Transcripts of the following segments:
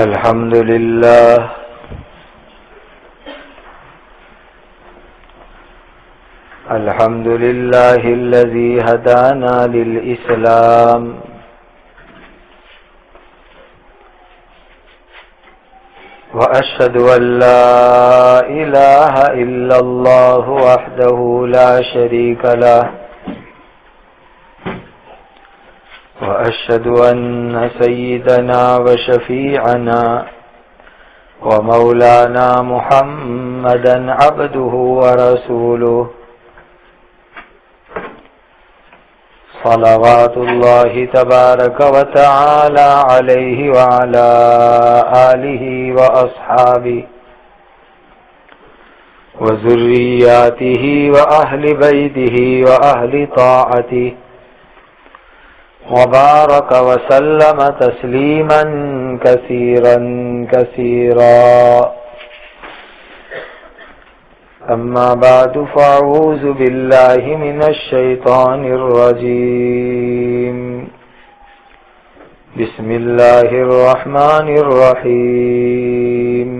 الحمد لله الحمد لله الذي هدانا للإسلام وأشهد أن لا إله إلا الله وحده لا شريك له وأشهد أن سيدنا وشفيعنا ومولانا محمدا عبده ورسوله صلوات الله تبارك وتعالى عليه وعلى آله وأصحابه وذرياته وأهل بيته وأهل طاعته وبارك وسلم تسليما كثيرا كثيرا أما بعد فأعوذ بالله من الشيطان الرجيم بسم الله الرحمن الرحيم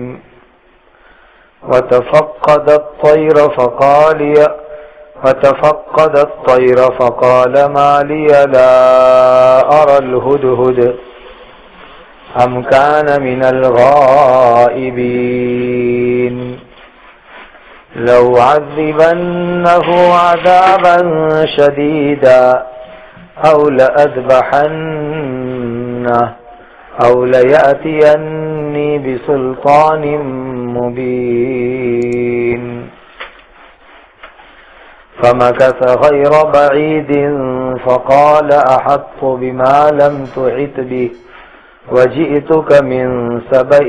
وتفقد الطير فقال ما لي لا أرى الهدهد أم كان من الغائبين لو عذبنه عذابا شديدا أو لأذبحنه أو ليأتيني بسلطان مبين فمكث غير بعيد فقال أحط بما لم تحط به وجئتك من سبأ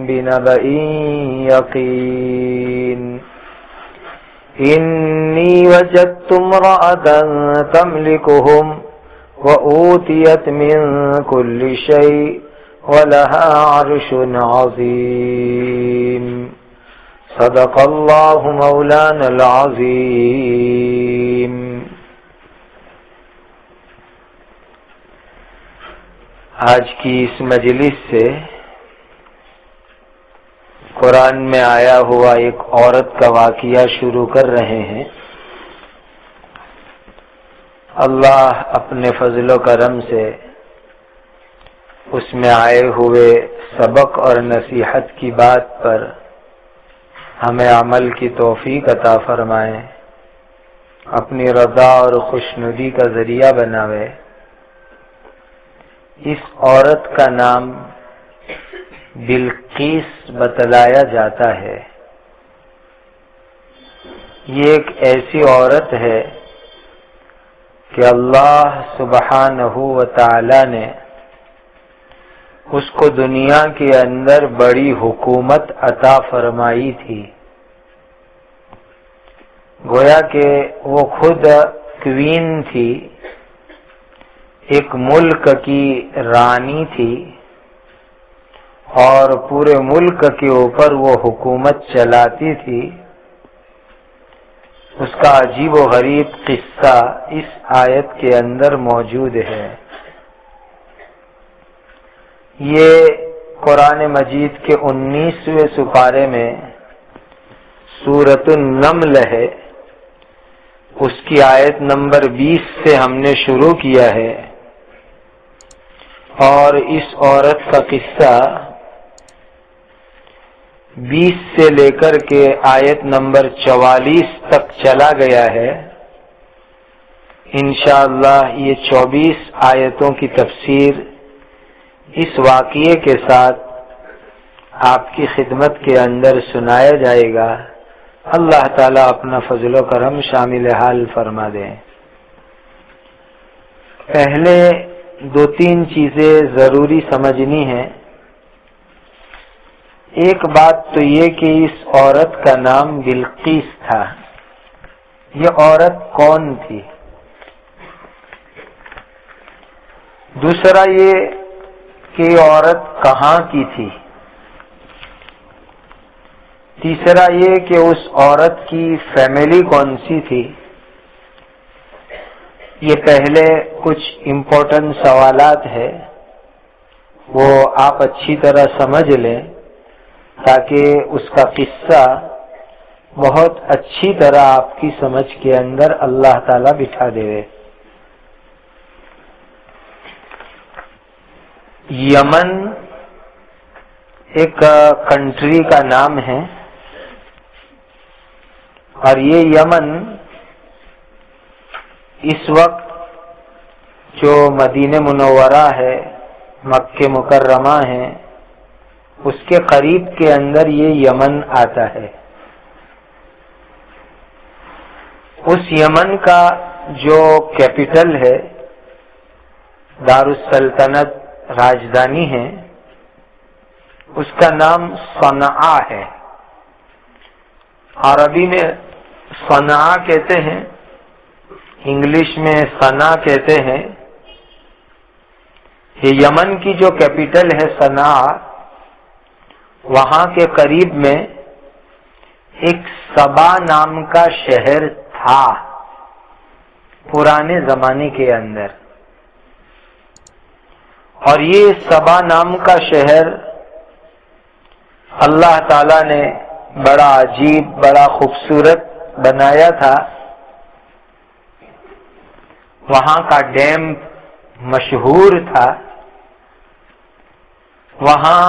بنبأ يقين إني وجدت امرأة تملكهم وأوتيت من كل شيء ولها عرش عظيم صدق الله مولانا العظيم. آج کی اس مجلس سے قرآن میں آیا ہوا ایک عورت کا واقعہ شروع کر رہے ہیں. اللہ اپنے فضل و کرم سے اس میں آئے ہوئے سبق اور نصیحت کی بات پر ہمیں عمل کی توفیق عطا فرمائے، اپنی رضا اور خوشنودی کا ذریعہ بناوے. اس عورت کا نام بلقیس بتلایا جاتا ہے. یہ ایک ایسی عورت ہے کہ اللہ سبحانہ و تعالی نے اس کو دنیا کے اندر بڑی حکومت عطا فرمائی تھی. گویا کہ وہ خود کوئین تھی، ایک ملک کی رانی تھی اور پورے ملک کے اوپر وہ حکومت چلاتی تھی. اس کا عجیب و غریب قصہ اس آیت کے اندر موجود ہے. یہ قرآن مجید کے 19ویں سپارے میں سورۃ النمل ہے. اس کی آیت نمبر 20 سے ہم نے شروع کیا ہے اور اس عورت کا قصہ 20 سے لے کر کے آیت نمبر 44 تک چلا گیا ہے. انشاءاللہ یہ 24 آیتوں کی تفسیر اس واقعے کے ساتھ آپ کی خدمت کے اندر سنایا جائے گا. اللہ تعالیٰ اپنا فضل و کرم شامل حال فرما دیں. پہلے 2-3 چیزیں ضروری سمجھنی ہیں. ایک بات تو یہ کہ اس عورت کا نام بلقیس تھا. یہ عورت کون تھی؟ دوسرا یہ کہ عورت کہاں کی تھی؟ تیسرا یہ کہ اس عورت کی فیملی کون سی تھی؟ یہ پہلے کچھ امپورٹنٹ سوالات ہے وہ آپ اچھی طرح سمجھ لیں تاکہ اس کا قصہ بہت اچھی طرح آپ کی سمجھ کے اندر اللہ تعالی بٹھا دے۔ یمن ایک کنٹری کا نام ہے، اور یہ یمن اس وقت جو مدینہ منورہ ہے، مکہ مکرمہ ہے، اس کے قریب کے اندر یہ یمن آتا ہے۔ اس یمن کا جو کیپٹل ہے، دارالسلطنت راجدھانی ہے، اس کا نام صنعاء ہے۔ عربی میں صنعاء کہتے ہیں، انگلش میں صنعاء کہتے ہیں۔ یہ یمن کی جو کیپٹل ہے صنعاء، وہاں کے قریب میں ایک سبا نام کا شہر تھا پرانے زمانے کے اندر، اور یہ سبا نام کا شہر اللہ تعالی نے بڑا عجیب، بڑا خوبصورت بنایا تھا۔ وہاں کا ڈیم مشہور تھا، وہاں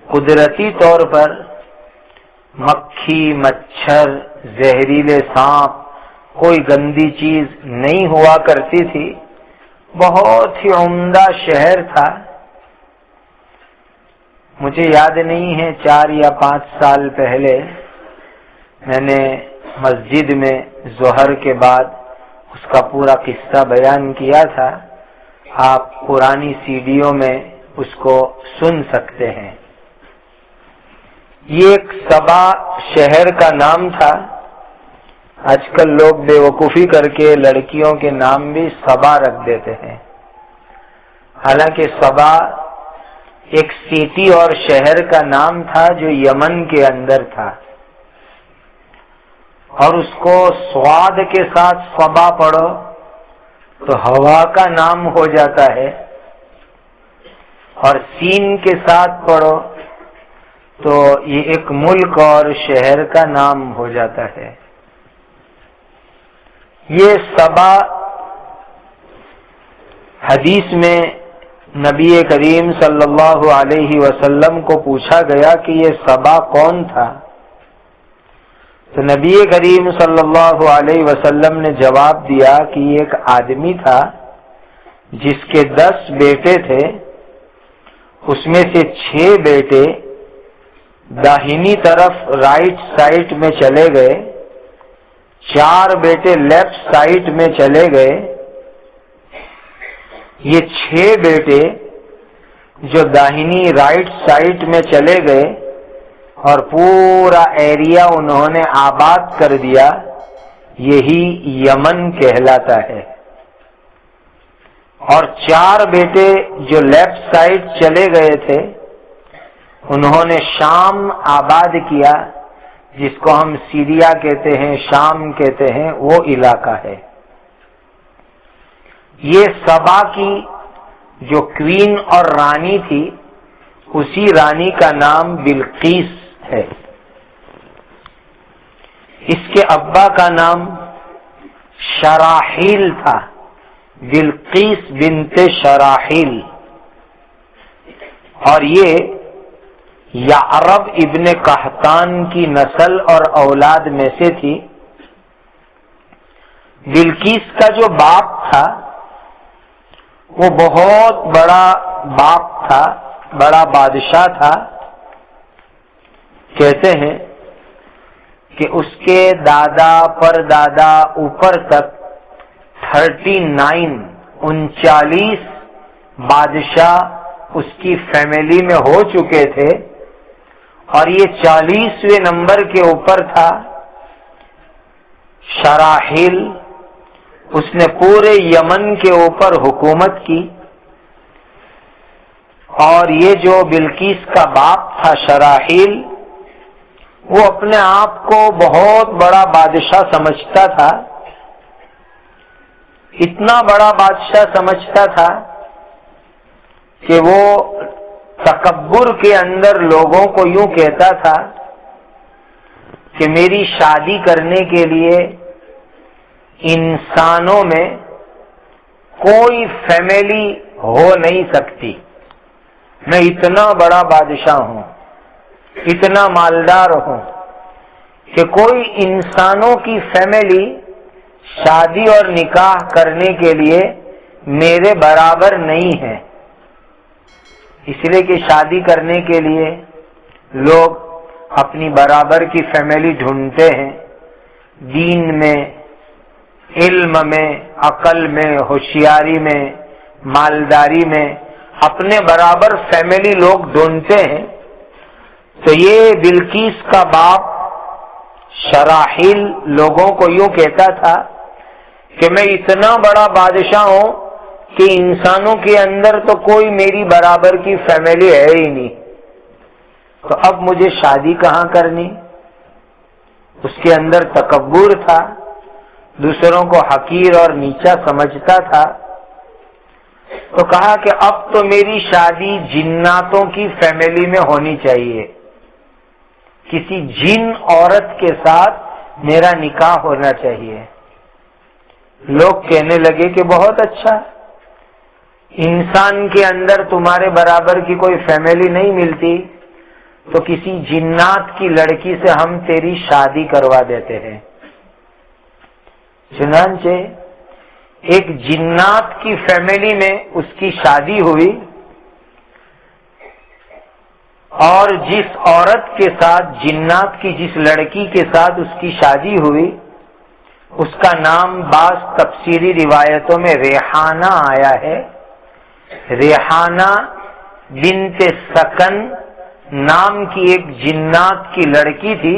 قدرتی طور پر مکھی، مچھر، زہریلے سانپ، کوئی گندی چیز نہیں ہوا کرتی تھی۔ بہت ہی عمدہ شہر تھا۔ مجھے یاد نہیں ہے، 4 یا 5 سال پہلے میں نے مسجد میں ظہر کے بعد اس کا پورا قصہ بیان کیا تھا۔ آپ پرانی سیڈیوں میں اس کو سن سکتے ہیں۔ یہ ایک سبا شہر کا نام تھا۔ آج کل لوگ بے وقوفی کر کے لڑکیوں کے نام بھی سبا رکھ دیتے ہیں، حالانکہ سبا ایک سٹی اور شہر کا نام تھا جو یمن کے اندر تھا، اور اس کو سواد کے ساتھ سبا پڑھو تو ہوا کا نام ہو جاتا ہے، اور سین کے ساتھ پڑھو تو یہ ایک ملک اور شہر کا نام ہو جاتا ہے۔ یہ سبا، حدیث میں نبی کریم صلی اللہ علیہ وسلم کو پوچھا گیا کہ یہ سبا کون تھا، تو نبی کریم صلی اللہ علیہ وسلم نے جواب دیا کہ یہ ایک آدمی تھا جس کے 10 بیٹے تھے، اس میں سے 6 بیٹے داہنی طرف رائٹ سائڈ میں چلے گئے، 4 بیٹے لیفٹ سائڈ میں چلے گئے۔ یہ 6 بیٹے جو داہنی رائٹ سائڈ میں چلے گئے اور پورا ایریا انہوں نے آباد کر دیا، یہی یمن کہلاتا ہے۔ اور 4 بیٹے جو لیفٹ سائڈ چلے گئے تھے، انہوں نے شام آباد کیا، جس کو ہم سیریا کہتے ہیں، شام کہتے ہیں، وہ علاقہ ہے۔ یہ سبا کی جو کوئین اور رانی تھی، اسی رانی کا نام بلقیس ہے۔ اس کے ابا کا نام شراحیل تھا، بلقیس بنت شراحیل، اور یہ یعرب ابن قحطان کی نسل اور اولاد میں سے تھی۔ بلقیس کا جو باپ تھا وہ بہت بڑا باپ تھا، بڑا بادشاہ تھا۔ کہتے ہیں کہ اس کے دادا پر دادا اوپر تک 39 بادشاہ اس کی فیملی میں ہو چکے تھے، اور یہ 40ویں نمبر کے اوپر تھا شراحیل۔ اس نے پورے یمن کے اوپر حکومت کی، اور یہ جو بلقیس کا باپ تھا شراحیل، وہ اپنے آپ کو بہت بڑا بادشاہ سمجھتا تھا، اتنا بڑا بادشاہ سمجھتا تھا کہ وہ تکبر کے اندر لوگوں کو یوں کہتا تھا کہ میری شادی کرنے کے لیے انسانوں میں کوئی فیملی ہو نہیں سکتی، میں اتنا بڑا بادشاہ ہوں، اتنا مالدار ہوں کہ کوئی انسانوں کی فیملی شادی اور نکاح کرنے کے لیے میرے برابر نہیں ہے۔ اس لیے کہ شادی کرنے کے لیے لوگ اپنی برابر کی فیملی ڈھونڈتے ہیں، دین میں، علم میں، عقل میں، ہوشیاری میں، مالداری میں اپنے برابر فیملی لوگ ڈھونڈتے ہیں۔ تو یہ بلقیس کا باپ شراحیل لوگوں کو یوں کہتا تھا کہ میں اتنا بڑا بادشاہ ہوں کہ انسانوں کے اندر تو کوئی میری برابر کی فیملی ہے ہی نہیں، تو اب مجھے شادی کہاں کرنی؟ اس کے اندر تکبر تھا، دوسروں کو حقیر اور نیچا سمجھتا تھا۔ تو کہا کہ اب تو میری شادی جناتوں کی فیملی میں ہونی چاہیے، کسی جن عورت کے ساتھ میرا نکاح ہونا چاہیے۔ لوگ کہنے لگے کہ بہت اچھا، انسان کے اندر تمہارے برابر کی کوئی فیملی نہیں ملتی تو کسی جنات کی لڑکی سے ہم تیری شادی کروا دیتے ہیں۔ چنانچہ ایک جنات کی فیملی میں اس کی شادی ہوئی، اور جس عورت کے ساتھ، جنات کی جس لڑکی کے ساتھ اس کی شادی ہوئی، اس کا نام بعض تفسیری روایتوں میں ریحانہ آیا ہے۔ ریحانہ بنت سکن نام کی ایک جنات کی لڑکی تھی،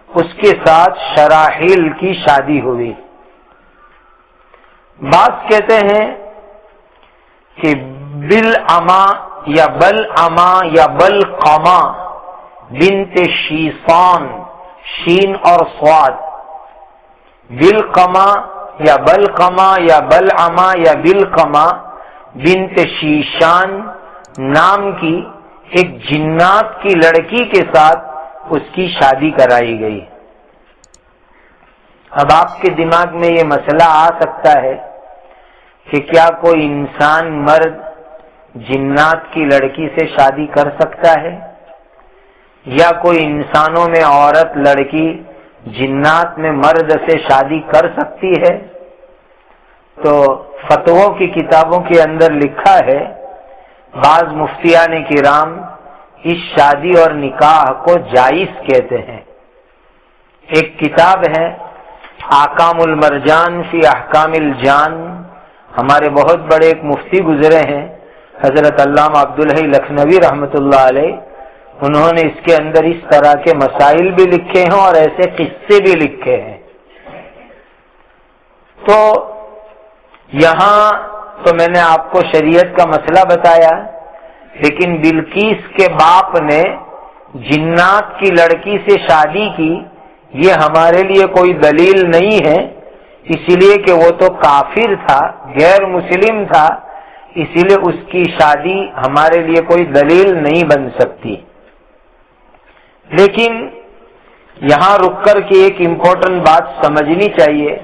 اس کے ساتھ شراحیل کی شادی ہوئی۔ بعض کہتے ہیں کہ بلعما یا بلعما یا بلقما بنت شیسان، شین اور صاد، بلقما یا بلقما یا بلعما یا بلقما بنت شیشان نام کی ایک جنات کی لڑکی کے ساتھ اس کی شادی کرائی گئی۔ اب آپ کے دماغ میں یہ مسئلہ آ سکتا ہے کہ کیا کوئی انسان مرد جنات کی لڑکی سے شادی کر سکتا ہے، یا کوئی انسانوں میں عورت لڑکی جنات میں مرد سے شادی کر سکتی ہے؟ تو فتووں کی کتابوں کے اندر لکھا ہے، بعض مفتیان کرام اس شادی اور نکاح کو جائز کہتے ہیں۔ ایک کتاب ہے احکام المرجان فی احکام الجان، ہمارے بہت بڑے ایک مفتی گزرے ہیں حضرت علامہ عبدالحی لکھنوی رحمۃ اللہ علیہ، انہوں نے اس کے اندر اس طرح کے مسائل بھی لکھے ہیں اور ایسے قصے بھی لکھے ہیں۔ تو یہاں تو میں نے آپ کو شریعت کا مسئلہ بتایا، لیکن بلقیس کے باپ نے جنات کی لڑکی سے شادی کی، یہ ہمارے لیے کوئی دلیل نہیں ہے، اسی لیے کہ وہ تو کافر تھا، غیر مسلم تھا، اسی لیے اس کی شادی ہمارے لیے کوئی دلیل نہیں بن سکتی۔ لیکن یہاں رک کر کے ایک امپورٹنٹ بات سمجھنی چاہیے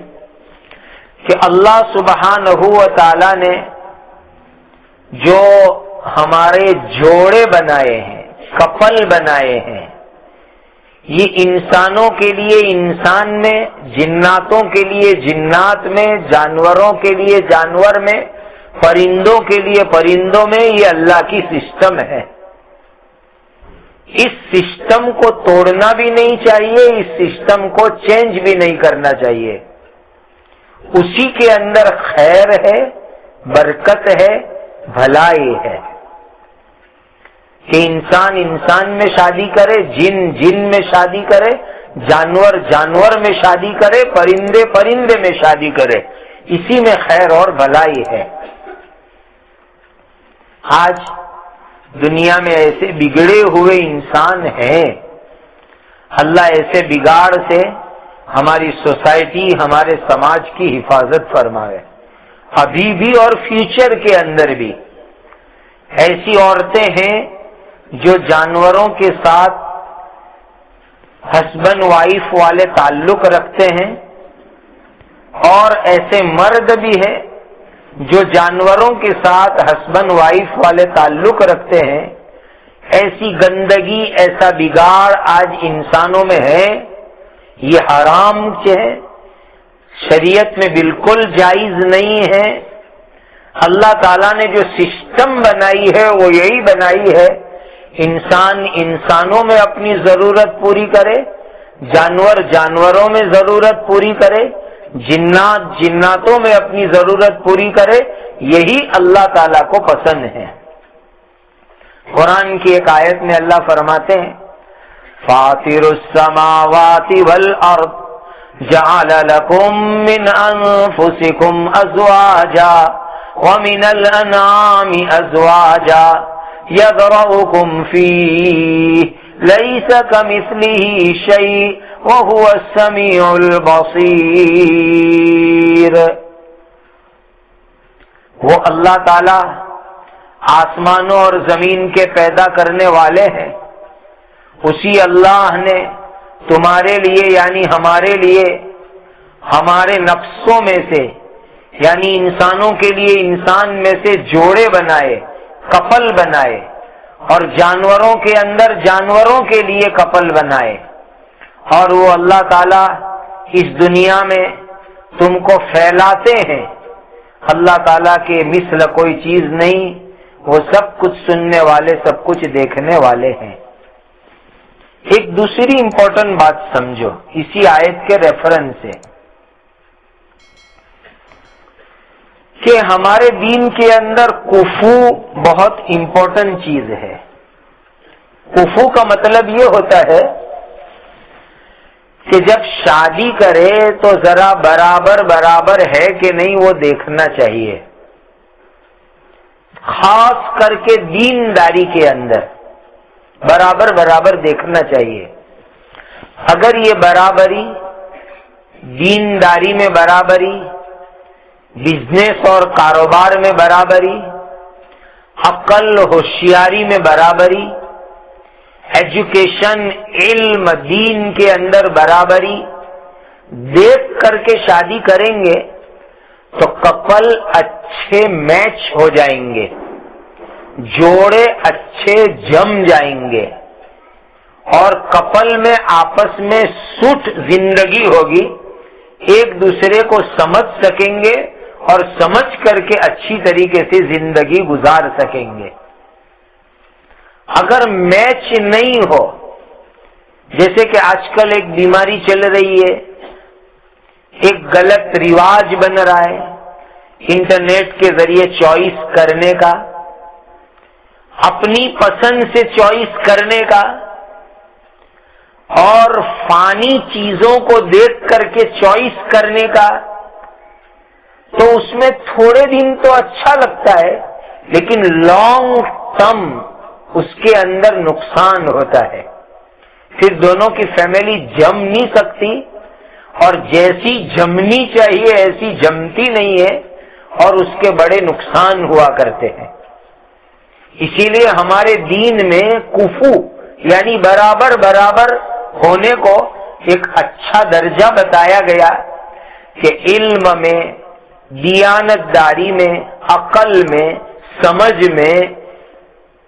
کہ اللہ سبحانہ و تعالی نے جو ہمارے جوڑے بنائے ہیں، کپل بنائے ہیں، یہ انسانوں کے لیے انسان میں، جناتوں کے لیے جنات میں، جانوروں کے لیے جانور میں، پرندوں کے لیے پرندوں میں، یہ اللہ کی سسٹم ہے۔ اس سسٹم کو توڑنا بھی نہیں چاہیے، اس سسٹم کو چینج بھی نہیں کرنا چاہیے۔ اسی کے اندر خیر ہے، برکت ہے، بھلائی ہے کہ انسان انسان میں شادی کرے، جن جن میں شادی کرے، جانور جانور میں شادی کرے، پرندے پرندے میں شادی کرے، اسی میں خیر اور بھلائی ہے۔ آج دنیا میں ایسے بگڑے ہوئے انسان ہیں، اللہ ایسے بگاڑ سے ہماری سوسائٹی، ہمارے سماج کی حفاظت فرمائے، ابھی بھی اور فیوچر کے اندر بھی۔ ایسی عورتیں ہیں جو جانوروں کے ساتھ ہسبینڈ وائف والے تعلق رکھتے ہیں، اور ایسے مرد بھی ہیں جو جانوروں کے ساتھ ہسبینڈ وائف والے تعلق رکھتے ہیں۔ ایسی گندگی، ایسا بگاڑ آج انسانوں میں ہے، یہ حرام ہے، شریعت میں بالکل جائز نہیں ہے۔ اللہ تعالیٰ نے جو سسٹم بنائی ہے وہ یہی بنائی ہے، انسان انسانوں میں اپنی ضرورت پوری کرے، جانور جانوروں میں ضرورت پوری کرے، جنات جناتوں میں اپنی ضرورت پوری کرے، یہی اللہ تعالیٰ کو پسند ہے۔ قرآن کی ایک آیت میں اللہ فرماتے ہیں فاطر السماوات والارض جعل لكم من انفسكم ازواجا ومن الانعام ازواجا يذرؤكم فيه ليس كمثله شيء وهو السميع البصير۔ وہ اللہ تعالی آسمانوں اور زمین کے پیدا کرنے والے ہیں۔ اسی اللہ نے تمہارے لیے یعنی ہمارے لیے ہمارے نفسوں میں سے یعنی انسانوں کے لیے انسان میں سے جوڑے بنائے، کپل بنائے، اور جانوروں کے اندر جانوروں کے لیے کپل بنائے، اور وہ اللہ تعالیٰ اس دنیا میں تم کو پھیلاتے ہیں۔ اللہ تعالیٰ کے مثل کوئی چیز نہیں، وہ سب کچھ سننے والے، سب کچھ دیکھنے والے ہیں۔ ایک دوسری امپورٹنٹ بات سمجھو اسی آیت کے ریفرنس سے، کہ ہمارے دین کے اندر کفو بہت امپورٹنٹ چیز ہے۔ کفو کا مطلب یہ ہوتا ہے کہ جب شادی کرے تو ذرا برابر برابر ہے کہ نہیں وہ دیکھنا چاہیے، خاص کر کے دینداری کے اندر برابر برابر دیکھنا چاہیے۔ اگر یہ برابری، دینداری میں برابری، بزنس اور کاروبار میں برابری، عقل ہوشیاری میں برابری، ایجوکیشن علم دین کے اندر برابری دیکھ کر کے شادی کریں گے تو کپل اچھے میچ ہو جائیں گے، جوڑے اچھے جم جائیں گے، اور کپل میں آپس میں سوٹ زندگی ہوگی، ایک دوسرے کو سمجھ سکیں گے اور سمجھ کر کے اچھی طریقے سے زندگی گزار سکیں گے۔ اگر میچ نہیں ہو، جیسے کہ آج کل ایک بیماری چل رہی ہے، ایک غلط رواج بن رہا ہے انٹرنیٹ کے ذریعے چوائس کرنے کا، اپنی پسند سے چوائس کرنے کا، اور فانی چیزوں کو دیکھ کر کے چوائس کرنے کا، تو اس میں تھوڑے دن تو اچھا لگتا ہے، لیکن لانگ ٹرم اس کے اندر نقصان ہوتا ہے۔ پھر دونوں کی فیملی جم نہیں سکتی، اور جیسی جمنی چاہیے ایسی جمتی نہیں ہے، اور اس کے بڑے نقصان ہوا کرتے ہیں۔ اسی لیے ہمارے دین میں کفو یعنی برابر برابر ہونے کو ایک اچھا درجہ بتایا گیا کہ علم میں، دیانتداری میں، عقل میں، سمجھ میں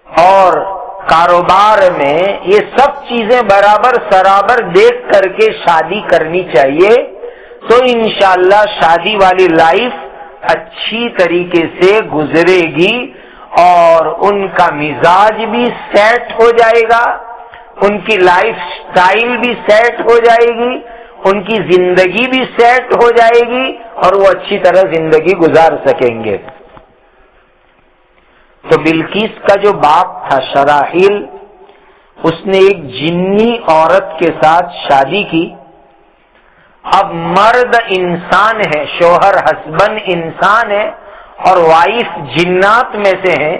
اور کاروبار میں یہ سب چیزیں برابر سرابر دیکھ کر کے شادی کرنی چاہیے، تو انشاءاللہ شادی والی لائف اچھی طریقے سے گزرے گی، اور ان کا مزاج بھی سیٹ ہو جائے گا، ان کی لائف سٹائل بھی سیٹ ہو جائے گی، ان کی زندگی بھی سیٹ ہو جائے گی، اور وہ اچھی طرح زندگی گزار سکیں گے۔ تو بلقیس کا جو باپ تھا شراحیل، اس نے ایک جنی عورت کے ساتھ شادی کی۔ اب مرد انسان ہے، شوہر ہسبینڈ انسان ہے، اور وائف جنات میں سے ہیں۔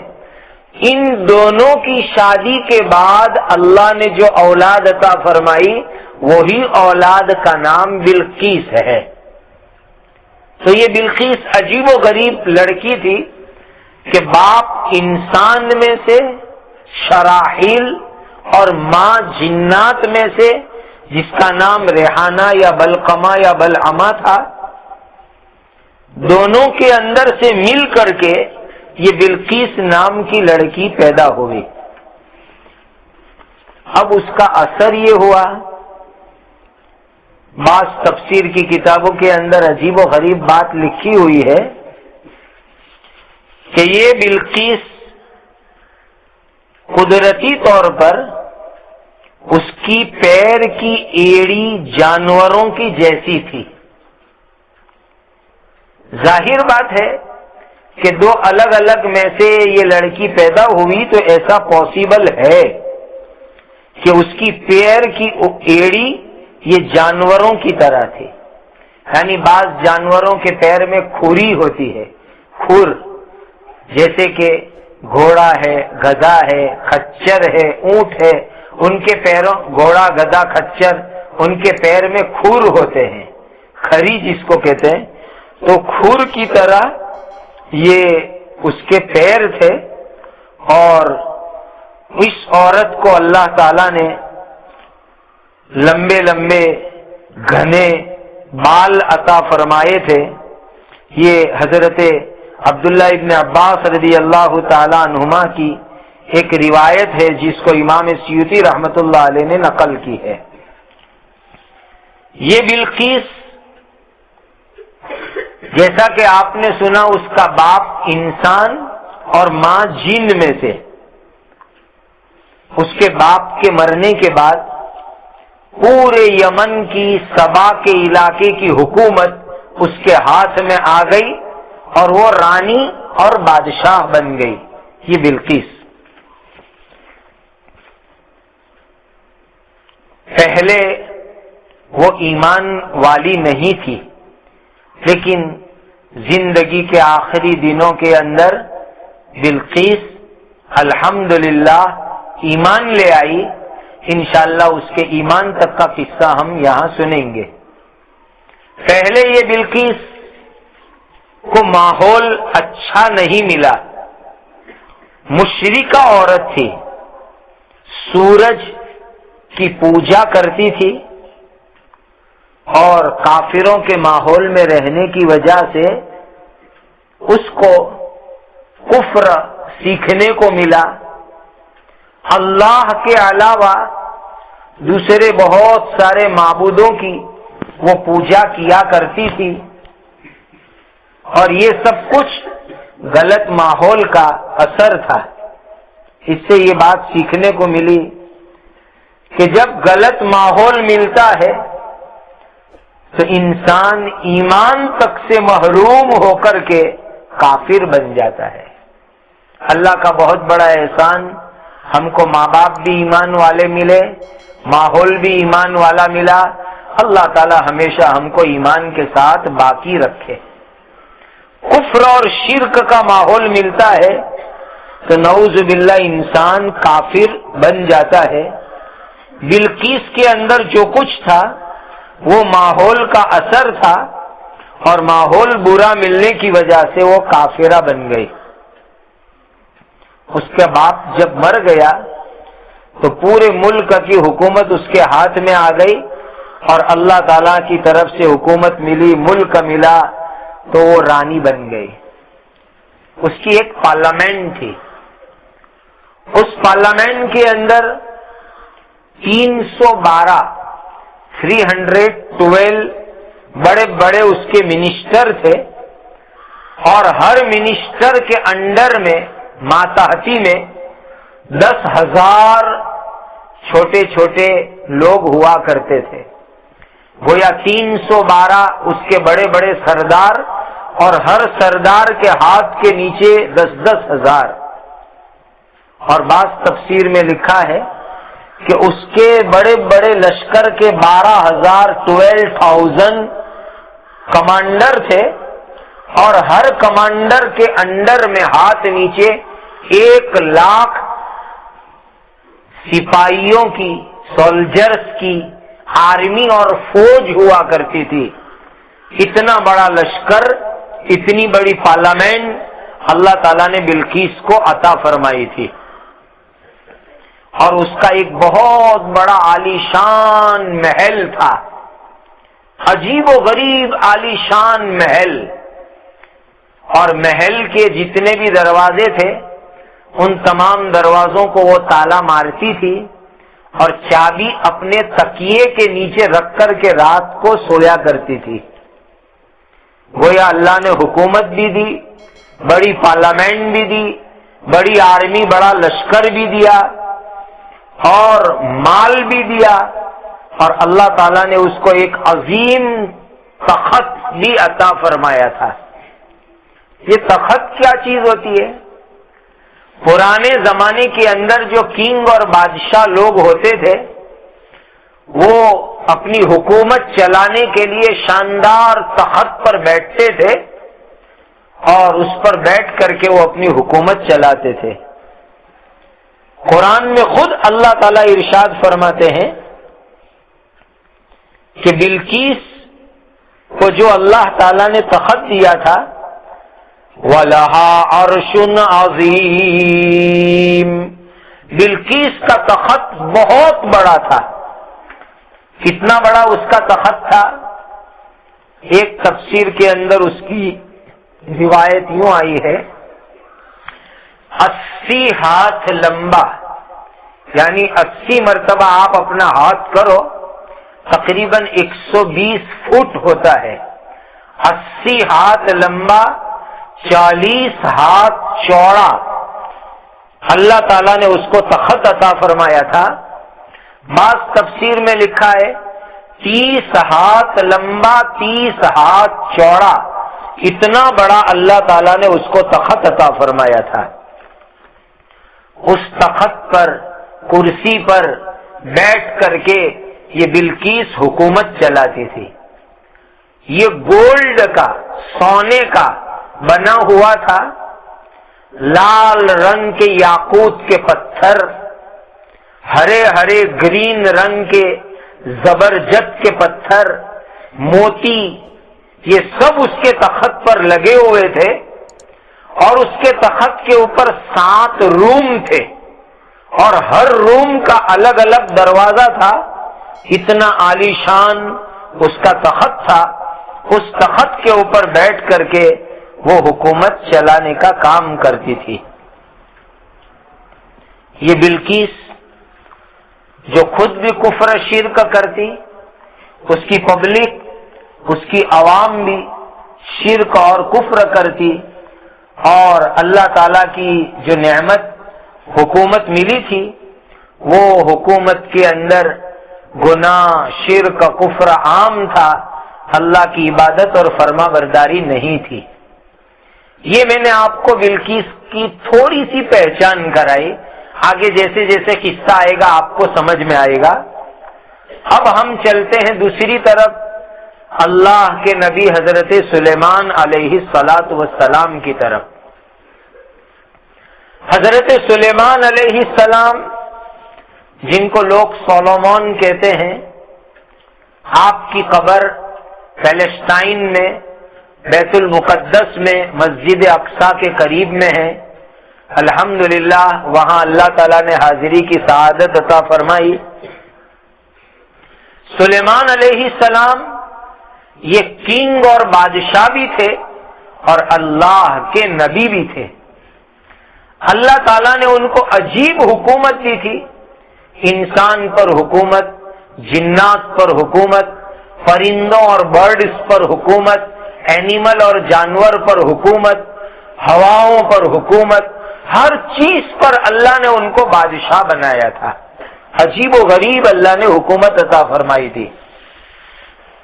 ان دونوں کی شادی کے بعد اللہ نے جو اولاد عطا فرمائی وہی اولاد کا نام بلقیس ہے۔ تو یہ بلقیس عجیب و غریب لڑکی تھی کہ باپ انسان میں سے شراحیل اور ماں جنات میں سے جس کا نام ریحانہ یا بلقمہ یا بلعمہ تھا، دونوں کے اندر سے مل کر کے یہ بلقیس نام کی لڑکی پیدا ہوئی۔ اب اس کا اثر یہ ہوا، بعض تفسیر کی کتابوں کے اندر عجیب و غریب بات لکھی ہوئی ہے کہ یہ بلقیس قدرتی طور پر اس کی پیر کی ایڑی جانوروں کی جیسی تھی۔ ظاہر بات ہے کہ دو الگ الگ میں سے یہ لڑکی پیدا ہوئی تو ایسا پاسبل ہے کہ اس کی پیر کی ایڑی یہ جانوروں کی طرح تھی، یعنی بعض جانوروں کے پیر میں کھوری ہوتی ہے، کھور، جیسے کہ گھوڑا ہے، گدھا ہے، خچر ہے، اونٹ ہے، ان کے پیروں، گھوڑا، گدھا، خچر، ان کے پیر میں کھور ہوتے ہیں، کھری جس کو کہتے ہیں، تو کھور کی طرح یہ اس کے پیر تھے، اور اس عورت کو اللہ تعالی نے لمبے لمبے گھنے بال عطا فرمائے تھے۔ یہ حضرت عبداللہ ابن عباس رضی اللہ تعالی عنہما کی ایک روایت ہے جس کو امام سیوطی رحمت اللہ علیہ نے نقل کی ہے۔ یہ بلقیس، جیسا کہ آپ نے سنا، اس کا باپ انسان اور ماں جن میں سے، اس کے باپ کے مرنے کے بعد پورے یمن کی سبا کے علاقے کی حکومت اس کے ہاتھ میں آ گئی اور وہ رانی اور بادشاہ بن گئی۔ یہ بلقیس پہلے وہ ایمان والی نہیں تھی، لیکن زندگی کے آخری دنوں کے اندر بلقیس الحمدللہ ایمان لے آئی۔ انشاءاللہ اس کے ایمان تک کا قصہ ہم یہاں سنیں گے۔ پہلے یہ بلقیس کو ماحول اچھا نہیں ملا، مشرکہ عورت تھی، سورج کی پوجا کرتی تھی، اور کافروں کے ماحول میں رہنے کی وجہ سے اس کو کفر سیکھنے کو ملا۔ اللہ کے علاوہ دوسرے بہت سارے معبودوں کی وہ پوجا کیا کرتی تھی، اور یہ سب کچھ غلط ماحول کا اثر تھا۔ اس سے یہ بات سیکھنے کو ملی کہ جب غلط ماحول ملتا ہے تو انسان ایمان تک سے محروم ہو کر کے کافر بن جاتا ہے۔ اللہ کا بہت بڑا احسان، ہم کو ماں باپ بھی ایمان والے ملے، ماحول بھی ایمان والا ملا۔ اللہ تعالی ہمیشہ ہم کو ایمان کے ساتھ باقی رکھے۔ کفر اور شرک کا ماحول ملتا ہے تو نعوذ باللہ انسان کافر بن جاتا ہے۔ بلقیس کے اندر جو کچھ تھا وہ ماحول کا اثر تھا، اور ماحول برا ملنے کی وجہ سے وہ کافرہ بن گئی۔ اس کے باپ جب مر گیا تو پورے ملک کی حکومت اس کے ہاتھ میں آ گئی، اور اللہ تعالیٰ کی طرف سے حکومت ملی، ملک ملا، تو وہ رانی بن گئی۔ اس کی ایک پارلیمنٹ تھی، اس پارلیمنٹ کے اندر 312 بڑے بڑے اس کے منسٹر تھے، اور ہر منسٹر کے انڈر میں، ماتحتی میں 10,000 چھوٹے چھوٹے لوگ ہوا کرتے تھے۔ گویا 312 اس کے بڑے بڑے سردار، اور ہر سردار کے ہاتھ کے نیچے 10,000۔ اور بعض تفسیر میں لکھا ہے کہ اس کے بڑے بڑے لشکر کے 12,000 کمانڈر تھے، اور ہر کمانڈر کے انڈر میں ہاتھ نیچے 1,00,000 سپاہیوں کی، سولجرز کی آرمی اور فوج ہوا کرتی تھی۔ اتنا بڑا لشکر، اتنی بڑی پارلیمنٹ، اللہ تعالیٰ نے بلقیس کو عطا فرمائی تھی، اور اس کا ایک بہت بڑا عالی شان محل تھا، عجیب و غریب عالی شان محل، اور محل کے جتنے بھی دروازے تھے ان تمام دروازوں کو وہ تالا مارتی تھی، اور چابی اپنے تکیے کے نیچے رکھ کر کے رات کو سویا کرتی تھی۔ گویا اللہ نے حکومت بھی دی، بڑی پارلیمنٹ بھی دی، بڑی آرمی، بڑا لشکر بھی دیا، اور مال بھی دیا، اور اللہ تعالیٰ نے اس کو ایک عظیم تخت بھی عطا فرمایا تھا۔ یہ تخت کیا چیز ہوتی ہے؟ پرانے زمانے کے اندر جو کنگ اور بادشاہ لوگ ہوتے تھے وہ اپنی حکومت چلانے کے لیے شاندار تخت پر بیٹھتے تھے، اور اس پر بیٹھ کر کے وہ اپنی حکومت چلاتے تھے۔ قرآن میں خود اللہ تعالیٰ ارشاد فرماتے ہیں کہ بلقیس کو جو اللہ تعالیٰ نے تخت دیا تھا، وَلَهَا عَرْشٌ عَظِيمٌ، بلقیس کا تخت بہت بڑا تھا۔ کتنا بڑا اس کا تخت تھا؟ ایک تفسیر کے اندر اس کی روایت یوں آئی ہے، 80 ہاتھ لمبا، یعنی 80 مرتبہ آپ اپنا ہاتھ کرو تقریباً 120 فٹ ہوتا ہے۔ 80 ہاتھ لمبا، 40 ہاتھ چوڑا اللہ تعالیٰ نے اس کو تخت عطا فرمایا تھا۔ بعض تفسیر میں لکھا ہے 30 ہاتھ لمبا، 30 ہاتھ چوڑا، اتنا بڑا اللہ تعالیٰ نے اس کو تخت عطا فرمایا تھا۔ اس تخت پر، کرسی پر بیٹھ کر کے یہ بلقیس حکومت چلاتی تھی۔ یہ گولڈ کا، سونے کا بنا ہوا تھا، لال رنگ کے یاقوت کے پتھر، ہرے ہرے گرین رنگ کے زبرجد کے پتھر، موتی، یہ سب اس کے تخت پر لگے ہوئے تھے، اور اس کے تخت کے اوپر 7 روم تھے، اور ہر روم کا الگ الگ دروازہ تھا۔ اتنا عالی شان اس کا تخت تھا۔ اس تخت کے اوپر بیٹھ کر کے وہ حکومت چلانے کا کام کرتی تھی۔ یہ بلقیس جو خود بھی کفر شرک کرتی، اس کی پبلک، اس کی عوام بھی شرک اور کفر کرتی، اور اللہ تعالی کی جو نعمت حکومت ملی تھی وہ حکومت کے اندر گناہ، شرک، کفر عام تھا، اللہ کی عبادت اور فرما برداری نہیں تھی۔ یہ میں نے آپ کو بلقیس کی تھوڑی سی پہچان کرائی، آگے جیسے جیسے قصہ آئے گا آپ کو سمجھ میں آئے گا۔ اب ہم چلتے ہیں دوسری طرف، اللہ کے نبی حضرت سلیمان علیہ السلام کی طرف۔ حضرت سلیمان علیہ السلام، جن کو لوگ سولومون کہتے ہیں، آپ کی قبر فلسطین میں بیت المقدس میں مسجد اقصی کے قریب میں ہے۔ الحمدللہ وہاں اللہ تعالیٰ نے حاضری کی سعادت عطا فرمائی۔ سلیمان علیہ السلام یہ کنگ اور بادشاہ بھی تھے اور اللہ کے نبی بھی تھے۔ اللہ تعالیٰ نے ان کو عجیب حکومت دی تھی، انسان پر حکومت، جنات پر حکومت، پرندوں اور برڈز پر حکومت، اینیمل اور جانور پر حکومت، ہواؤں پر حکومت، ہر چیز پر اللہ نے ان کو بادشاہ بنایا تھا۔ عجیب و غریب اللہ نے حکومت عطا فرمائی تھی۔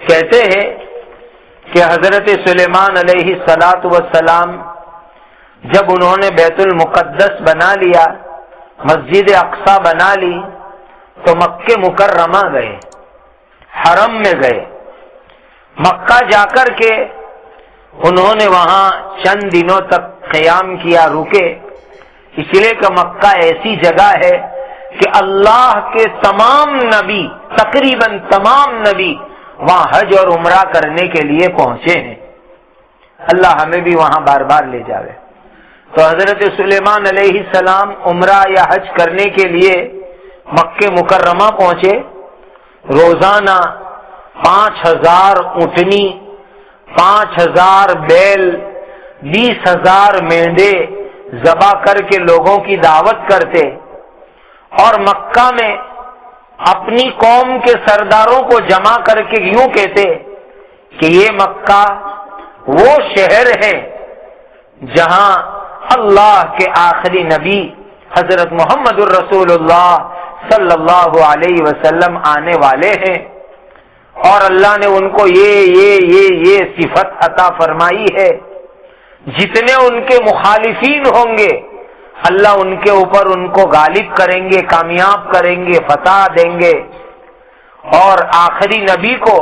کہتے ہیں کہ حضرت سلیمان علیہ السلام جب انہوں نے بیت المقدس بنا لیا، مسجد اقصی بنا لی، تو مکہ مکرمہ گئے، حرم میں گئے۔ مکہ جا کر کے انہوں نے وہاں چند دنوں تک قیام کیا، رکے، اس لیے کہ مکہ ایسی جگہ ہے کہ اللہ کے تمام نبی، تقریباً تمام نبی وہاں حج اور عمرہ کرنے کے لیے پہنچے ہیں۔ اللہ ہمیں بھی وہاں بار بار لے جاوے۔ تو حضرت سلیمان علیہ السلام عمرہ یا حج کرنے کے لیے مکہ مکرمہ پہنچے. روزانہ 5000 اونٹنی، 5000 بیل، 20,000 مینڈے ذبح کر کے لوگوں کی دعوت کرتے، اور مکہ میں اپنی قوم کے سرداروں کو جمع کر کے یوں کہتے کہ یہ مکہ وہ شہر ہے جہاں اللہ کے آخری نبی حضرت محمد الرسول اللہ صلی اللہ علیہ وسلم آنے والے ہیں، اور اللہ نے ان کو یہ صفت عطا فرمائی ہے. جتنے ان کے مخالفین ہوں گے اللہ ان کے اوپر ان کو غالب کریں گے، کامیاب کریں گے، فتح دیں گے، اور آخری نبی کو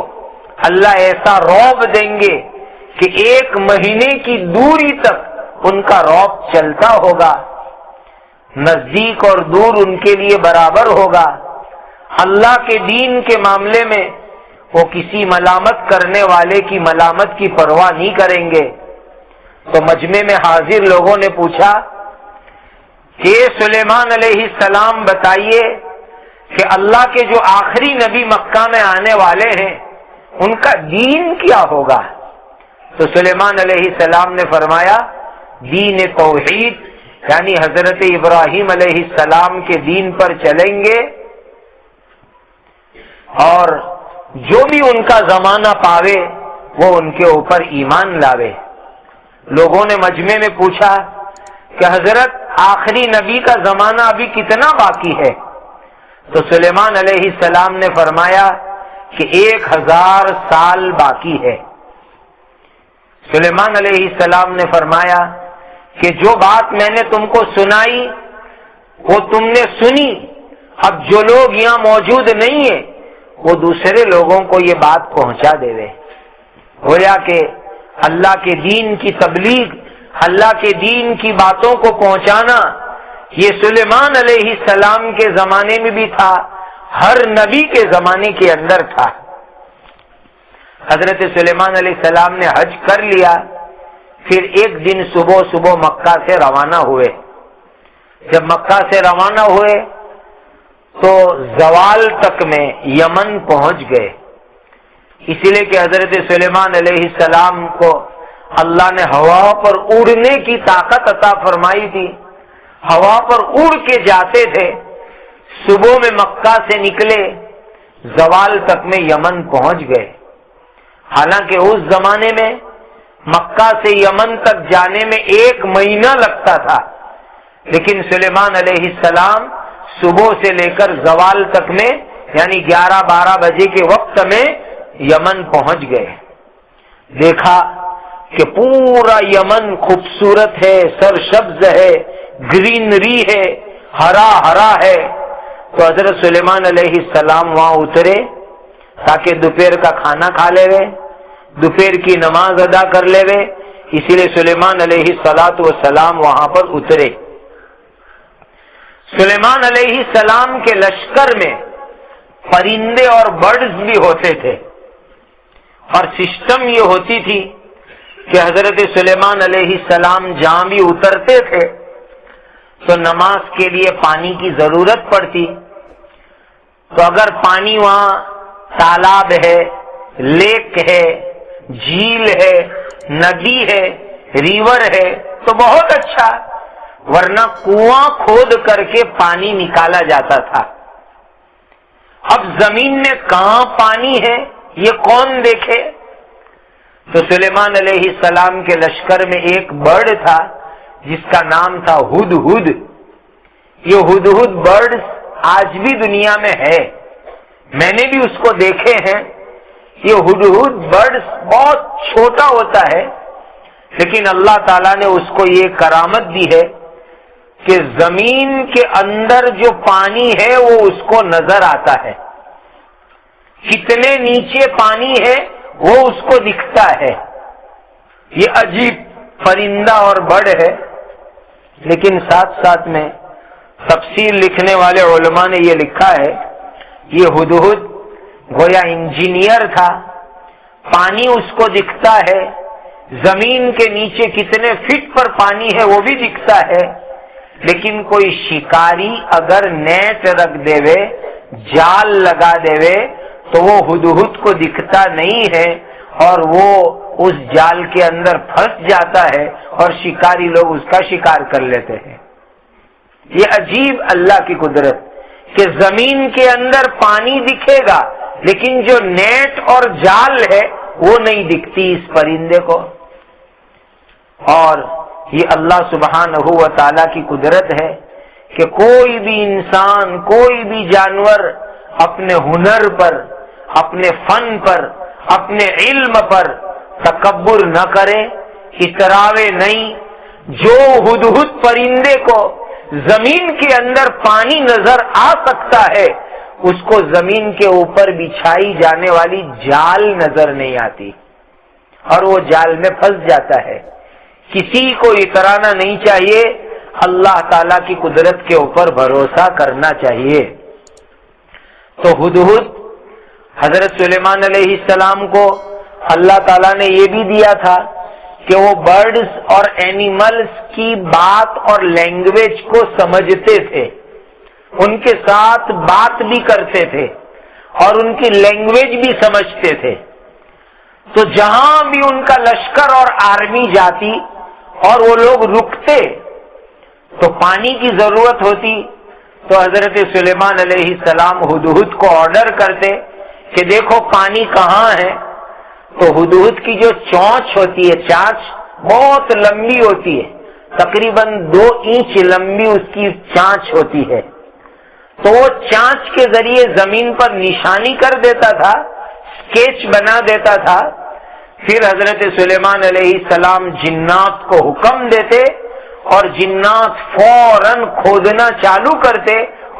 اللہ ایسا رعب دیں گے کہ 1 مہینے کی دوری تک ان کا رعب چلتا ہوگا، نزدیک اور دور ان کے لیے برابر ہوگا. اللہ کے دین کے معاملے میں وہ کسی ملامت کرنے والے کی ملامت کی پرواہ نہیں کریں گے. تو مجمع میں حاضر لوگوں نے پوچھا کہ سلیمان علیہ السلام بتائیے کہ اللہ کے جو آخری نبی مکہ میں آنے والے ہیں ان کا دین کیا ہوگا؟ تو سلیمان علیہ السلام نے فرمایا دین توحید، یعنی حضرت ابراہیم علیہ السلام کے دین پر چلیں گے، اور جو بھی ان کا زمانہ پاوے وہ ان کے اوپر ایمان لاوے. لوگوں نے مجمع میں پوچھا کہ حضرت آخری نبی کا زمانہ ابھی کتنا باقی ہے؟ تو سلیمان علیہ السلام نے فرمایا کہ 1000 سال باقی ہے. سلیمان علیہ السلام نے فرمایا کہ جو بات میں نے تم کو سنائی وہ تم نے سنی، اب جو لوگ یہاں موجود نہیں ہیں وہ دوسرے لوگوں کو یہ بات پہنچا دے رہے. گویا کہ اللہ کے دین کی تبلیغ، اللہ کے دین کی باتوں کو پہنچانا یہ سلیمان علیہ السلام کے زمانے میں بھی تھا، ہر نبی کے زمانے کے اندر تھا. حضرت سلیمان علیہ السلام نے حج کر لیا، پھر ایک دن صبح مکہ سے روانہ ہوئے. جب مکہ سے روانہ ہوئے تو زوال تک میں یمن پہنچ گئے، اسی لیے کہ حضرت سلیمان علیہ السلام کو اللہ نے ہوا پر اڑنے کی طاقت عطا فرمائی تھی، ہوا پر اڑ کے جاتے تھے. صبح میں مکہ سے نکلے، زوال تک میں یمن پہنچ گئے. حالانکہ اس زمانے میں مکہ سے یمن تک جانے میں 1 مہینہ لگتا تھا، لیکن سلیمان علیہ السلام صبح سے لے کر زوال تک میں یعنی 11-12 بجے کے وقت میں یمن پہنچ گئے. دیکھا کہ پورا یمن خوبصورت ہے، سرسبز ہے، گرینری ہے، ہرا ہرا ہے. تو حضرت سلیمان علیہ السلام وہاں اترے تاکہ دوپہر کا کھانا کھا لے وے، دوپہر کی نماز ادا کر لے وے. اسی لیے سلیمان علیہ السلام وہاں پر اترے. سلیمان علیہ السلام کے لشکر میں پرندے اور برڈز بھی ہوتے تھے، اور سسٹم یہ ہوتی تھی کہ حضرت سلیمان علیہ السلام جہاں بھی اترتے تھے تو نماز کے لیے پانی کی ضرورت پڑتی. تو اگر پانی وہاں تالاب ہے، لیک ہے، جھیل ہے، ندی ہے، ریور ہے تو بہت اچھا، ورنہ کنواں کھود کر کے پانی نکالا جاتا تھا. اب زمین میں کہاں پانی ہے یہ کون دیکھے؟ تو سلیمان علیہ السلام کے لشکر میں ایک برڈ تھا جس کا نام تھا ہدہد. یہ ہدہد برڈ آج بھی دنیا میں ہے، میں نے بھی اس کو دیکھے ہیں. یہ ہدہد برڈ بہت چھوٹا ہوتا ہے، لیکن اللہ تعالیٰ نے اس کو یہ کرامت دی ہے کہ زمین کے اندر جو پانی ہے وہ اس کو نظر آتا ہے. کتنے نیچے پانی ہے وہ اس کو دکھتا ہے. یہ عجیب پرندہ اور برڈ ہے. لیکن ساتھ میں تفسیر لکھنے والے علماء نے یہ لکھا ہے یہ ہدہد گویا انجینئر تھا. پانی اس کو دکھتا ہے زمین کے نیچے کتنے فٹ پر پانی ہے وہ بھی دکھتا ہے، لیکن کوئی شکاری اگر نیٹ رکھ دے، جال لگا دے تو وہ ہدہد کو دکھتا نہیں ہے اور وہ اس جال کے اندر پھنس جاتا ہے اور شکاری لوگ اس کا شکار کر لیتے ہیں۔ یہ عجیب اللہ کی قدرت کہ زمین کے اندر پانی دکھے گا لیکن جو نیٹ اور جال ہے وہ نہیں دکھتی اس پرندے کو۔ اور یہ اللہ سبحانہ و تعالی کی قدرت ہے کہ کوئی بھی انسان، کوئی بھی جانور اپنے ہنر پر، اپنے فن پر، اپنے علم پر تکبر نہ کرے، اتراوے نہیں۔ جو ہدہد پرندے کو زمین کے اندر پانی نظر آ سکتا ہے اس کو زمین کے اوپر بچھائی جانے والی جال نظر نہیں آتی اور وہ جال میں پھنس جاتا ہے۔ کسی کو اترانا نہیں چاہیے، اللہ تعالی کی قدرت کے اوپر بھروسہ کرنا چاہیے۔ تو ہدہد حضرت سلیمان علیہ السلام کو اللہ تعالیٰ نے یہ بھی دیا تھا کہ وہ برڈز اور اینیملز کی بات اور لینگویج کو سمجھتے تھے، ان کے ساتھ بات بھی کرتے تھے اور ان کی لینگویج بھی سمجھتے تھے۔ تو جہاں بھی ان کا لشکر اور آرمی جاتی اور وہ لوگ رکتے تو پانی کی ضرورت ہوتی تو حضرت سلیمان علیہ السلام ہدہد کو آرڈر کرتے کہ دیکھو پانی کہاں ہے۔ تو ہدہد کی جو چونچ ہوتی ہے، چانچ بہت لمبی ہوتی ہے، تقریباً 2 انچ لمبی اس کی چانچ ہوتی ہے، تو وہ چانچ کے ذریعے زمین پر نشانی کر دیتا تھا، اسکیچ بنا دیتا تھا۔ پھر حضرت سلیمان علیہ السلام جنات کو حکم دیتے اور جنات فوراً کھودنا چالو کرتے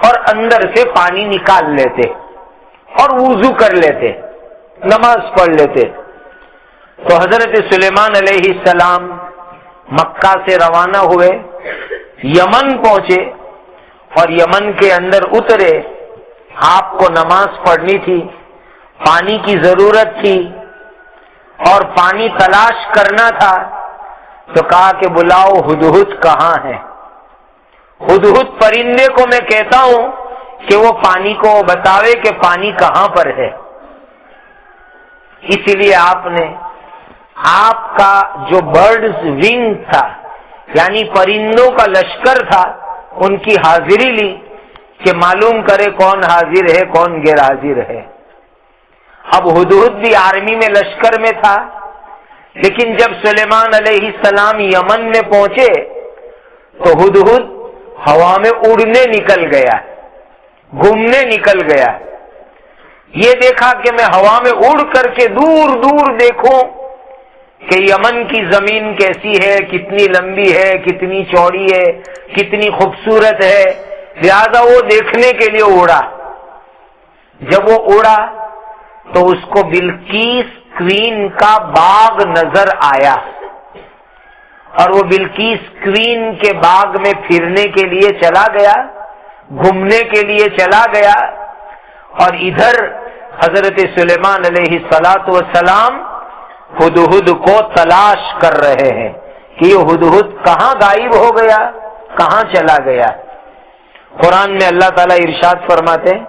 اور اندر سے پانی نکال لیتے اور وضو کر لیتے، نماز پڑھ لیتے۔ تو حضرت سلیمان علیہ السلام مکہ سے روانہ ہوئے، یمن پہنچے اور یمن کے اندر اترے۔ آپ کو نماز پڑھنی تھی، پانی کی ضرورت تھی اور پانی تلاش کرنا تھا، تو کہا کہ بلاؤ ہدہد کہاں ہے۔ ہدہد پرندے کو میں کہتا ہوں کہ وہ پانی کو بتاوے کہ پانی کہاں پر ہے۔ اسی لیے آپ کا جو برڈز ونگ تھا، یعنی پرندوں کا لشکر تھا، ان کی حاضری لی کہ معلوم کرے کون حاضر ہے کون غیر حاضر ہے۔ اب ہدہد بھی آرمی میں لشکر میں تھا، لیکن جب سلیمان علیہ السلام یمن میں پہنچے تو ہدہد ہوا میں اڑنے نکل گیا، گھومنے نکل گیا۔ یہ دیکھا کہ میں ہوا میں اڑ کر کے دور دور دیکھوں کہ یمن کی زمین کیسی ہے، کتنی لمبی ہے، کتنی چوڑی ہے، کتنی خوبصورت ہے، لہذا وہ دیکھنے کے لیے اڑا۔ جب وہ اڑا تو اس کو بلقیس کوئین کا باغ نظر آیا اور وہ بلقیس کوئین کے باغ میں پھرنے کے لیے چلا گیا، گھومنے کے لیے چلا گیا، اور ادھر حضرت سلیمان علیہ السلام ہدہد کو تلاش کر رہے ہیں کہ یہ ہدہد کہاں غائب ہو گیا، کہاں چلا گیا۔ قرآن میں اللہ تعالیٰ ارشاد فرماتے ہیں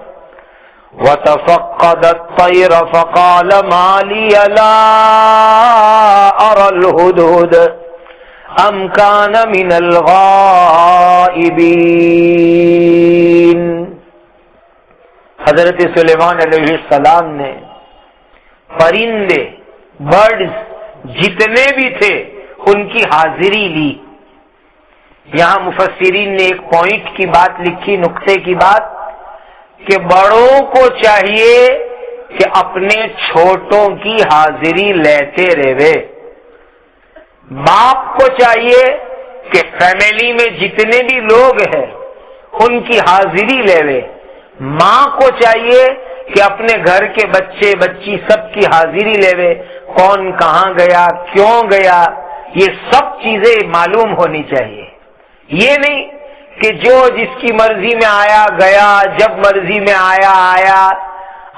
وَتَفَقَّدَ الطَّيْرَ فَقَالَ مَا لِيَ لَا أَرَى الْهُدْهُدَ أَمْ كَانَ مِنَ الْغَائِبِينَ۔ حضرت سلیمان علیہ السلام نے پرندے، برڈز جتنے بھی تھے ان کی حاضری لی۔ یہاں مفسرین نے ایک پوائنٹ کی بات لکھی، نقطے کی بات، کہ بڑوں کو چاہیے کہ اپنے چھوٹوں کی حاضری لیتے رہے۔ باپ کو چاہیے کہ فیملی میں جتنے بھی لوگ ہیں ان کی حاضری لے۔ ماں کو چاہیے کہ اپنے گھر کے بچے بچی سب کی حاضری لے، کون کہاں گیا، کیوں گیا، یہ سب چیزیں معلوم ہونی چاہیے۔ یہ نہیں کہ جو جس کی مرضی میں آیا گیا، جب مرضی میں آیا۔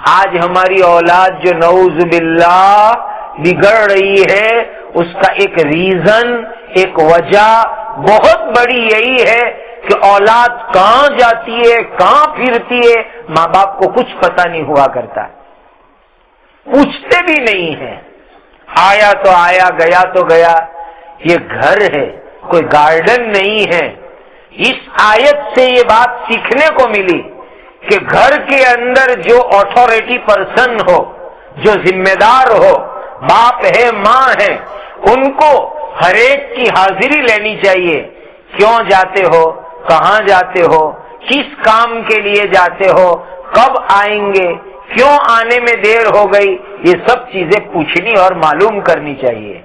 آج ہماری اولاد جو نعوذ باللہ بگڑ رہی ہے اس کا ایک ریزن، ایک وجہ بہت بڑی یہی ہے کہ اولاد کہاں جاتی ہے، کہاں پھرتی ہے، ماں باپ کو کچھ پتہ نہیں ہوا کرتا، پوچھتے بھی نہیں ہیں، آیا تو آیا، گیا تو گیا۔ یہ گھر ہے، کوئی گارڈن نہیں ہے۔ اس آیت سے یہ بات سیکھنے کو ملی کہ گھر کے اندر جو اتھارٹی پرسن ہو، جو ذمہ دار ہو، باپ ہے، ماں ہے، ان کو ہر ایک کی حاضری لینی چاہیے۔ کیوں جاتے ہو، کہاں جاتے ہو، کس کام کے لیے جاتے ہو، کب آئیں گے، کیوں آنے میں دیر ہو گئی، یہ سب چیزیں پوچھنی اور معلوم کرنی چاہیے۔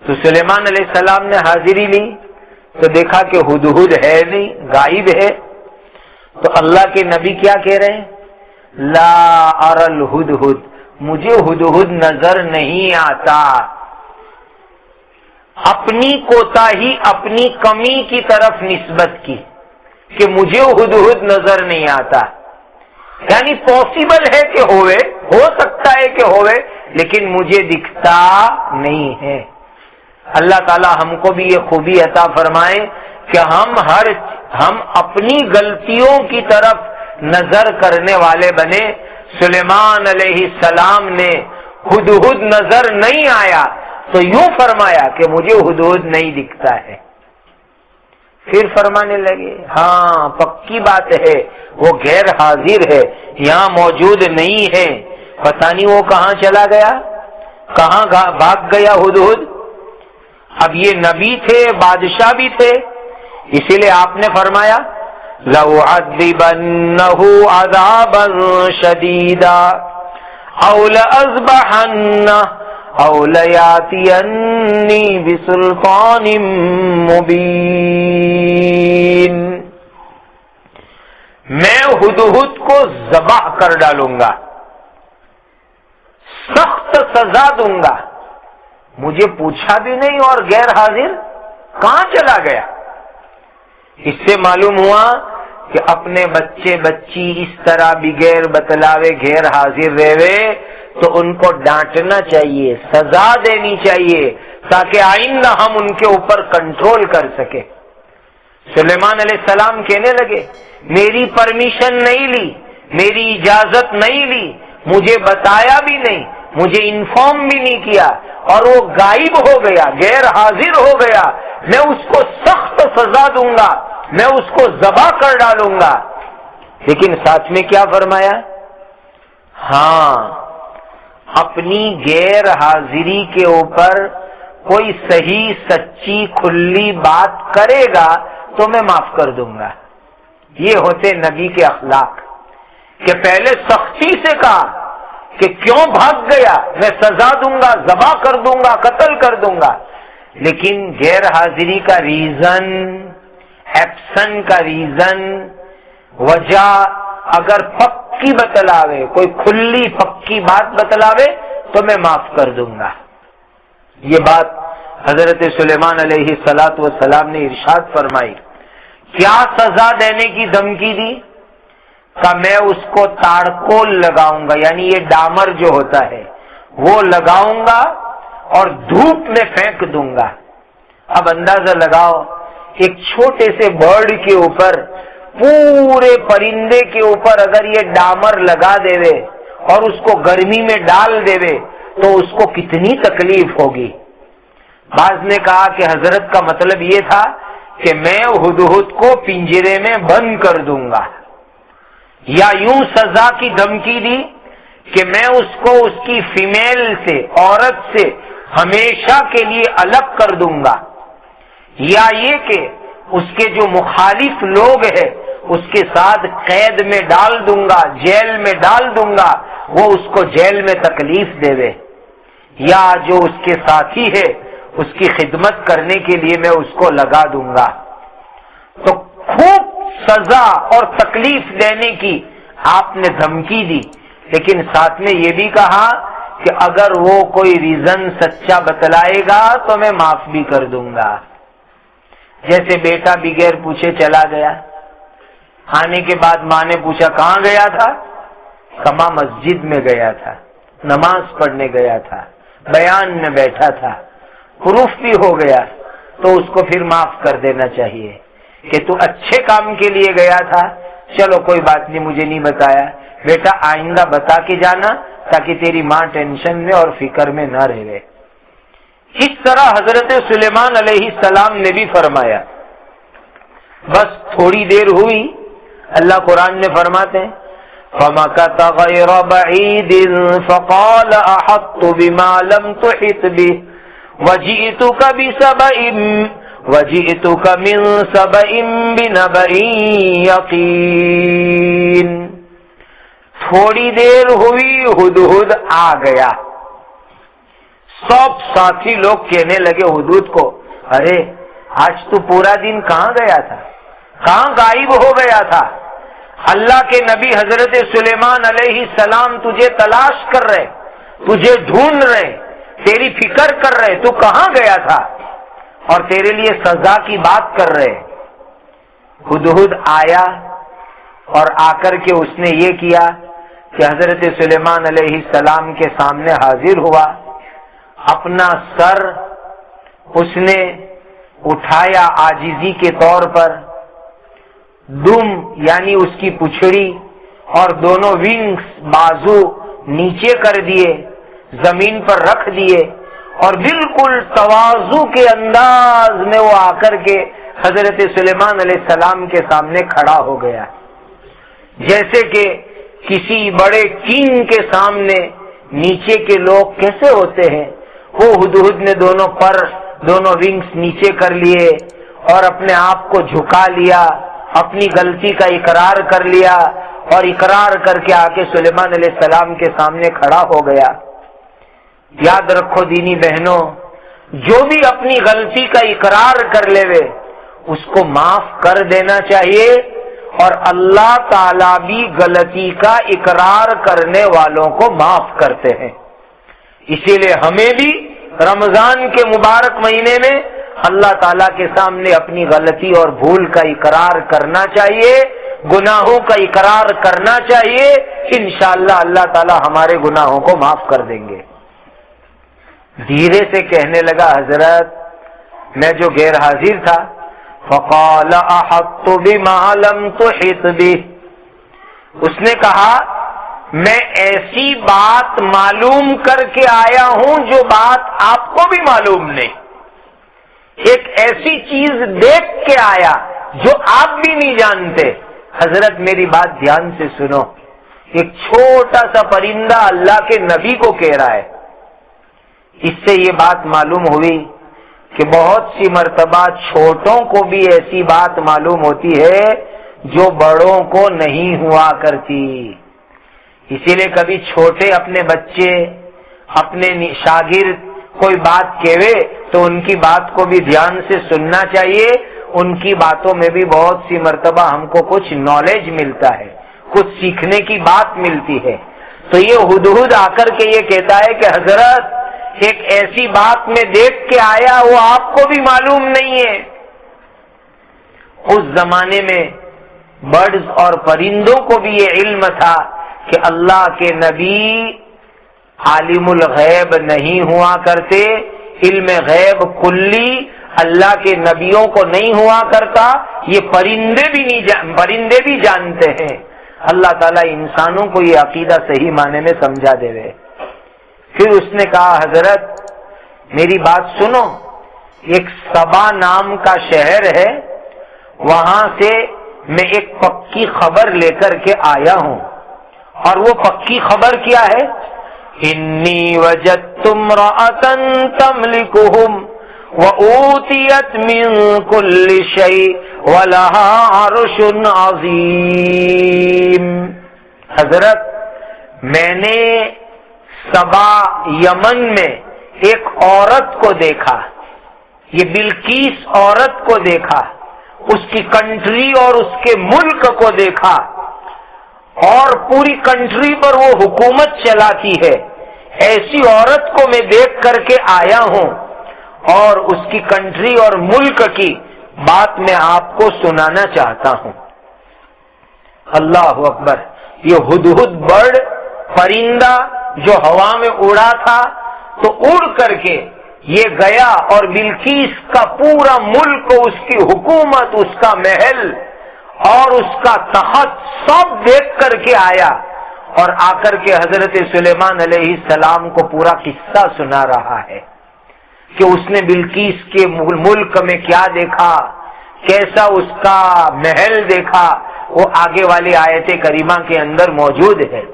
تو سلیمان علیہ السلام نے حاضری لی تو دیکھا کہ ہدہد ہے نہیں، غائب ہے۔ تو اللہ کے نبی کیا کہہ رہے ہیں؟ لا اری الہدہد، مجھے ہدہد نظر نہیں آتا۔ اپنی کوتاہی، اپنی کمی کی طرف نسبت کی کہ مجھے ہدہد نظر نہیں آتا، یعنی پاسبل ہے کہ ہوئے، ہو سکتا ہے کہ ہوئے، لیکن مجھے دکھتا نہیں ہے۔ اللہ تعالی ہم کو بھی یہ خوبی عطا فرمائے کہ ہم اپنی غلطیوں کی طرف نظر کرنے والے بنے۔ سلیمان علیہ السلام نے ہدہد نظر نہیں آیا تو یوں فرمایا کہ مجھے ہدہد نہیں دکھتا ہے۔ پھر فرمانے لگے ہاں پکی بات ہے، وہ غیر حاضر ہے، یہاں موجود نہیں ہے، پتہ نہیں وہ کہاں چلا گیا، کہاں بھاگ گیا ہدہد۔ اب یہ نبی تھے، بادشاہ بھی تھے، اسی لیے آپ نے فرمایا لَأُعَذِّبَنَّهُ عَذَابًا شَدِيدًا أَوْ لَأَذْبَحَنَّهُ أَوْ لَيَأْتِيَنِّي بِسُلْطَانٍ مُبِينٍ۔ میں ہدہد کو ذبح کر ڈالوں گا، سخت سزا دوں گا۔ مجھے پوچھا بھی نہیں اور غیر حاضر، کہاں چلا گیا؟ اس سے معلوم ہوا کہ اپنے بچے بچی اس طرح بغیر بتلاوے غیر حاضر رہے تو ان کو ڈانٹنا چاہیے، سزا دینی چاہیے، تاکہ آئندہ ہم ان کے اوپر کنٹرول کر سکے۔ سلیمان علیہ السلام کہنے لگے میری پرمیشن نہیں لی، میری اجازت نہیں لی، مجھے بتایا بھی نہیں، مجھے انفارم بھی نہیں کیا، اور وہ غائب ہو گیا، غیر حاضر ہو گیا، میں اس کو سخت سزا دوں گا، میں اس کو ذبح کر ڈالوں گا۔ لیکن ساتھ میں کیا فرمایا؟ ہاں اپنی غیر حاضری کے اوپر کوئی صحیح سچی کھلی بات کرے گا تو میں معاف کر دوں گا۔ یہ ہوتے نبی کے اخلاق کہ پہلے سختی سے کہا کہ کیوں بھاگ گیا، میں سزا دوں گا، ذبح کر دوں گا، قتل کر دوں گا، لیکن غیر حاضری کا ریزن، ایبسنٹ کا ریزن، وجہ اگر پکی بتلاوے، کوئی کھلی پکی بات بتلاوے تو میں معاف کر دوں گا۔ یہ بات حضرت سلیمان علیہ السلام نے ارشاد فرمائی۔ کیا سزا دینے کی دھمکی دی؟ کہ میں اس کو تاڑکول لگاؤں گا، یعنی یہ ڈامر جو ہوتا ہے وہ لگاؤں گا اور دھوپ میں پھینک دوں گا۔ اب اندازہ لگاؤ ایک چھوٹے سے برڈ کے اوپر، پورے پرندے کے اوپر اگر یہ ڈامر لگا دے اور اس کو گرمی میں ڈال دے تو اس کو کتنی تکلیف ہوگی۔ بعض نے کہا کہ حضرت کا مطلب یہ تھا کہ میں ہدہد کو پنجرے میں بند کر دوں گا، یا یوں سزا کی دھمکی دی کہ میں اس کو اس کی فیمیل سے، عورت سے ہمیشہ کے لیے الگ کر دوں گا، یا یہ کہ اس کے جو مخالف لوگ ہیں اس کے ساتھ قید میں ڈال دوں گا، جیل میں ڈال دوں گا، وہ اس کو جیل میں تکلیف دے، یا جو اس کے ساتھی ہے اس کی خدمت کرنے کے لیے میں اس کو لگا دوں گا۔ تو خوب سزا اور تکلیف دینے کی آپ نے دھمکی دی، لیکن ساتھ میں یہ بھی کہا کہ اگر وہ کوئی ریزن سچا بتلائے گا تو میں معاف بھی کر دوں گا۔ جیسے بیٹا بغیر پوچھے چلا گیا، آنے کے بعد ماں نے پوچھا کہاں گیا تھا؟ کہا مسجد میں گیا تھا۔ نماز پڑھنے گیا تھا، بیان میں بیٹھا تھا، پروف بھی ہو گیا، تو اس کو پھر معاف کر دینا چاہیے کہ تو اچھے کام کے لیے گیا تھا، چلو کوئی بات نہیں، مجھے نہیں بتایا، بیٹا آئندہ بتا کے جانا تاکہ تیری ماں ٹینشن میں اور فکر میں نہ رہے۔ اس طرح حضرت سلیمان علیہ السلام نے بھی فرمایا۔ بس تھوڑی دیر ہوئی، اللہ قرآن میں فرماتے ہیں فَمَكَثَ غَيْرَ بَعِيدٍ فَقَالَ أَحَطتُ بِمَا لَمْ تُحِطْ بِهِ وَجِئْتُكَ مِنْ سَبَإٍ بِنَبَإٍ يَقِينٍ۔ تھوڑی دیر ہوئی، ہدہد آ گیا۔ سب ساتھی لوگ کہنے لگے ہدہد کو، ارے آج تو پورا دن کہاں گیا تھا، کہاں غائب ہو گیا تھا؟ اللہ کے نبی حضرت سلیمان علیہ السلام تجھے تلاش کر رہے، تجھے ڈھونڈ رہے، تیری فکر کر رہے، تو کہاں گیا تھا؟ اور تیرے لیے سزا کی بات کر رہے۔ ہدہد آیا اور آ کر کے اس نے یہ کیا کہ حضرت سلیمان علیہ السلام کے سامنے حاضر ہوا، اپنا سر اس نے اٹھایا عاجزی کے طور پر، دم یعنی اس کی پچھڑی اور دونوں ونگز بازو نیچے کر دیے، زمین پر رکھ دیے، اور بالکل تواضع کے انداز میں وہ آ کر کے حضرت سلیمان علیہ السلام کے سامنے کھڑا ہو گیا، جیسے کہ کسی بڑے کنگ کے سامنے نیچے کے لوگ کیسے ہوتے ہیں۔ وہ ہدہد نے دونوں پر، دونوں ونگز نیچے کر لیے اور اپنے آپ کو جھکا لیا، اپنی غلطی کا اقرار کر لیا، اور اقرار کر کے آ کے سلیمان علیہ السلام کے سامنے کھڑا ہو گیا۔ یاد رکھو دینی بہنوں، جو بھی اپنی غلطی کا اقرار کر لے وے اس کو معاف کر دینا چاہیے، اور اللہ تعالیٰ بھی غلطی کا اقرار کرنے والوں کو معاف کرتے ہیں۔ اسی لیے ہمیں بھی رمضان کے مبارک مہینے میں اللہ تعالیٰ کے سامنے اپنی غلطی اور بھول کا اقرار کرنا چاہیے، گناہوں کا اقرار کرنا چاہیے، انشاءاللہ اللہ تعالیٰ ہمارے گناہوں کو معاف کر دیں گے۔ دھیرے سے کہنے لگا، حضرت میں جو غیر حاضر تھا، فَقَالَ أَحَطتُ بِمَا لَمْ تُحِطْ بِهِ، اس نے کہا میں ایسی بات معلوم کر کے آیا ہوں جو بات آپ کو بھی معلوم نہیں، ایک ایسی چیز دیکھ کے آیا جو آپ بھی نہیں جانتے۔ حضرت میری بات دھیان سے سنو، ایک چھوٹا سا پرندہ اللہ کے نبی کو کہہ رہا ہے۔ اس سے یہ بات معلوم ہوئی کہ بہت سی مرتبہ چھوٹوں کو بھی ایسی بات معلوم ہوتی ہے جو بڑوں کو نہیں ہوا کرتی۔ اسی لیے کبھی چھوٹے اپنے بچے، اپنے شاگرد کوئی بات کہوے تو ان کی بات کو بھی دھیان سے سننا چاہیے، ان کی باتوں میں بھی بہت سی مرتبہ ہم کو کچھ نالج ملتا ہے، کچھ سیکھنے کی بات ملتی ہے۔ تو یہ ہدہد آ کر کے یہ کہتا ہے کہ حضرت ایک ایسی بات میں دیکھ کے آیا وہ آپ کو بھی معلوم نہیں ہے۔ اس زمانے میں برڈز اور پرندوں کو بھی یہ علم تھا کہ اللہ کے نبی عالم الغیب نہیں ہوا کرتے، علم غیب کلی اللہ کے نبیوں کو نہیں ہوا کرتا، یہ پرندے بھی جانتے ہیں۔ اللہ تعالیٰ انسانوں کو یہ عقیدہ صحیح معنی میں سمجھا دے رہے۔ پھر اس نے کہا حضرت میری بات سنو، ایک سبا نام کا شہر ہے، وہاں سے میں ایک پکی خبر لے کر کے آیا ہوں، اور وہ پکی خبر کیا ہے؟ انی وجدت امرأة تملکہم وَأُوتِيَتْ مِن كُلِّ شَيْءٍ وَلَهَا عَرْشٌ عَظِيمٌ۔ حضرت میں نے سبا یمن میں ایک عورت کو دیکھا، یہ بلقیس عورت کو دیکھا، اس کی کنٹری اور اس کے ملک کو دیکھا، اور پوری کنٹری پر وہ حکومت چلاتی ہے۔ ایسی عورت کو میں دیکھ کر کے آیا ہوں، اور اس کی کنٹری اور ملک کی بات میں آپ کو سنانا چاہتا ہوں۔ اللہ اکبر! یہ ہدہد برڈ پرندہ جو ہوا میں اڑا تھا تو اڑ کر کے یہ گیا اور بلقیس کا پورا ملک، اس کی حکومت، اس کا محل اور اس کا تخت سب دیکھ کر کے آیا، اور آ کر کے حضرت سلیمان علیہ السلام کو پورا قصہ سنا رہا ہے کہ اس نے بلقیس کے ملک میں کیا دیکھا، کیسا اس کا محل دیکھا۔ وہ آگے والی آیت کریمہ کے اندر موجود ہے۔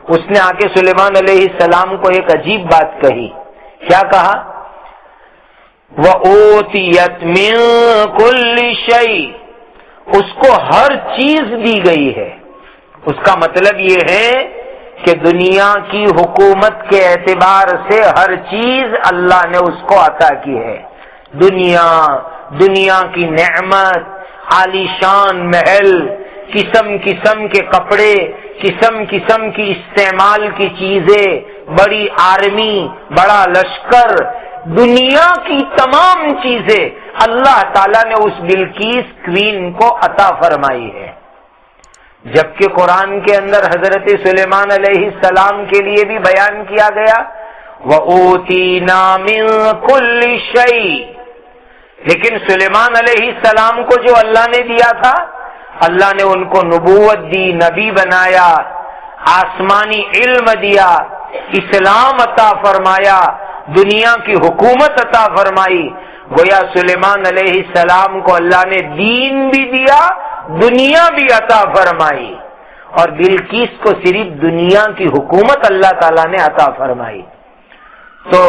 اس نے آ کے سلیمان علیہ السلام کو ایک عجیب بات کہی، کیا کہا؟ وَأُوتِيَتْ مِن كُلِّ شَيْءٍ، اس کو ہر چیز دی گئی ہے۔ اس کا مطلب یہ ہے کہ دنیا کی حکومت کے اعتبار سے ہر چیز اللہ نے اس کو عطا کی ہے۔ دنیا کی نعمت، عالی شان محل، قسم قسم کے کپڑے، قسم قسم کی استعمال کی چیزیں، بڑی آرمی، بڑا لشکر، دنیا کی تمام چیزیں اللہ تعالیٰ نے اس بلقیس کوئین کو عطا فرمائی ہے۔ جبکہ قرآن کے اندر حضرت سلیمان علیہ السلام کے لیے بھی بیان کیا گیا وَأُوتِينَا مِن كُلِّ شَيْءٍ، لیکن سلیمان علیہ السلام کو جو اللہ نے دیا تھا، اللہ نے ان کو نبوت دی، نبی بنایا، آسمانی علم دیا، اسلام عطا فرمایا، دنیا کی حکومت عطا فرمائی۔ گویا سلیمان علیہ السلام کو اللہ نے دین بھی دیا، دنیا بھی عطا فرمائی، اور بلقیس کو صرف دنیا کی حکومت اللہ تعالیٰ نے عطا فرمائی۔ تو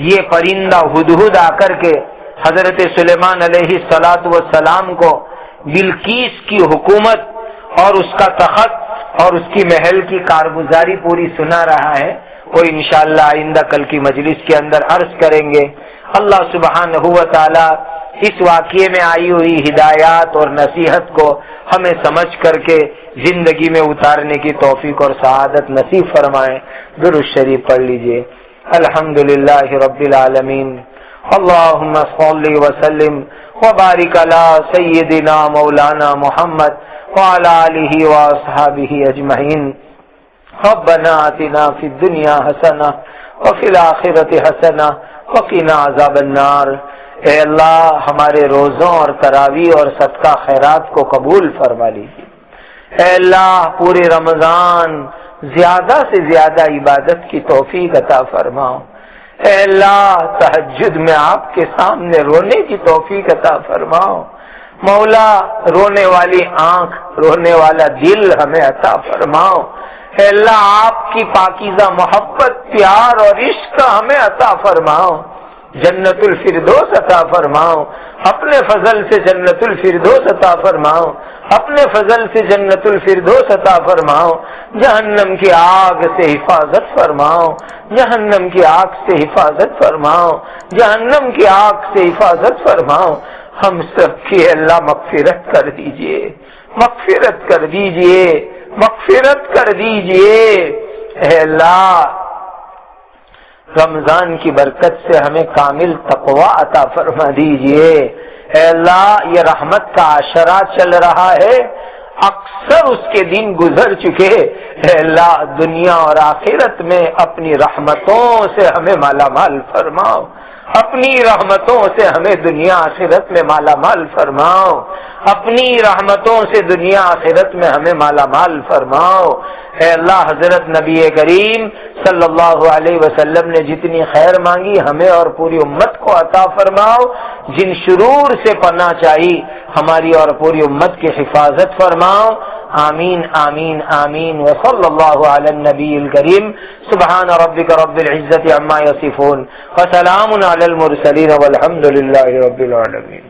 یہ پرندہ ہدہد آ کر کے حضرت سلیمان علیہ السلام کو بلقیس کی حکومت اور اس کا تخت اور اس کی محل کی کارگزاری پوری سنا رہا ہے۔ وہ انشاءاللہ آئندہ کل کی مجلس کے اندر عرض کریں گے۔ اللہ سبحانہ و تعالی اس واقعے میں آئی ہوئی ہدایات اور نصیحت کو ہمیں سمجھ کر کے زندگی میں اتارنے کی توفیق اور سعادت نصیب فرمائیں۔ درود شریف پڑھ لیجئے۔ الحمدللہ رب العالمین، اللہم صلی وسلم وبارک علی سیدنا مولانا محمد وعلی آلہ واصحابہ اجمعین۔ ربنا آتنا فی الدنیا حسنہ وفی الآخرۃ حسنہ وقنا عذاب النار۔ اے اللہ ہمارے روزوں اور تراویح اور صدقہ خیرات کو قبول فرما لیجیے۔ اے اللہ پورے رمضان زیادہ سے زیادہ عبادت کی توفیق عطا فرماؤ۔ اے اللہ تہجد میں آپ کے سامنے رونے کی توفیق عطا فرماؤ۔ مولا رونے والی آنکھ، رونے والا دل ہمیں عطا فرماؤ۔ اے اللہ آپ کی پاکیزہ محبت، پیار اور عشق ہمیں عطا فرماؤ۔ جنت الفردوس عطا فرماؤ، اپنے فضل سے جنت الفردوس عطا فرماؤ، اپنے فضل سے جنت الفردوس عطا فرماؤ۔ جہنم کی آگ سے حفاظت فرماؤ، جہنم کی آگ سے حفاظت فرماؤ، جہنم کی آگ سے حفاظت فرماؤ۔ ہم سب کی اللہ مغفرت کر دیجئے، مغفرت کر دیجئے، مغفرت کر دیجئے۔ اے اللہ رمضان کی برکت سے ہمیں کامل تقوی عطا فرما دیجئے۔ اے اللہ یہ رحمت کا عشرہ چل رہا ہے، اکثر اس کے دن گزر چکے۔ اے اللہ دنیا اور آخرت میں اپنی رحمتوں سے ہمیں مالا مال فرماؤ، اپنی رحمتوں سے ہمیں دنیا آخرت میں مالا مال فرماؤ، اپنی رحمتوں سے دنیا آخرت میں ہمیں مالا مال فرماؤ۔ اے اللہ حضرت نبی کریم صلی اللہ علیہ وسلم نے جتنی خیر مانگی ہمیں اور پوری امت کو عطا فرماؤ۔ جن شرور سے پناہ چاہی ہماری اور پوری امت کی حفاظت فرماؤ۔ آمین آمین آمین۔ وصلی اللہ علی النبی الکریم۔ سبحان ربک رب العزت عما یصفون وسلام علی المرسلین والحمد للہ رب العالمین۔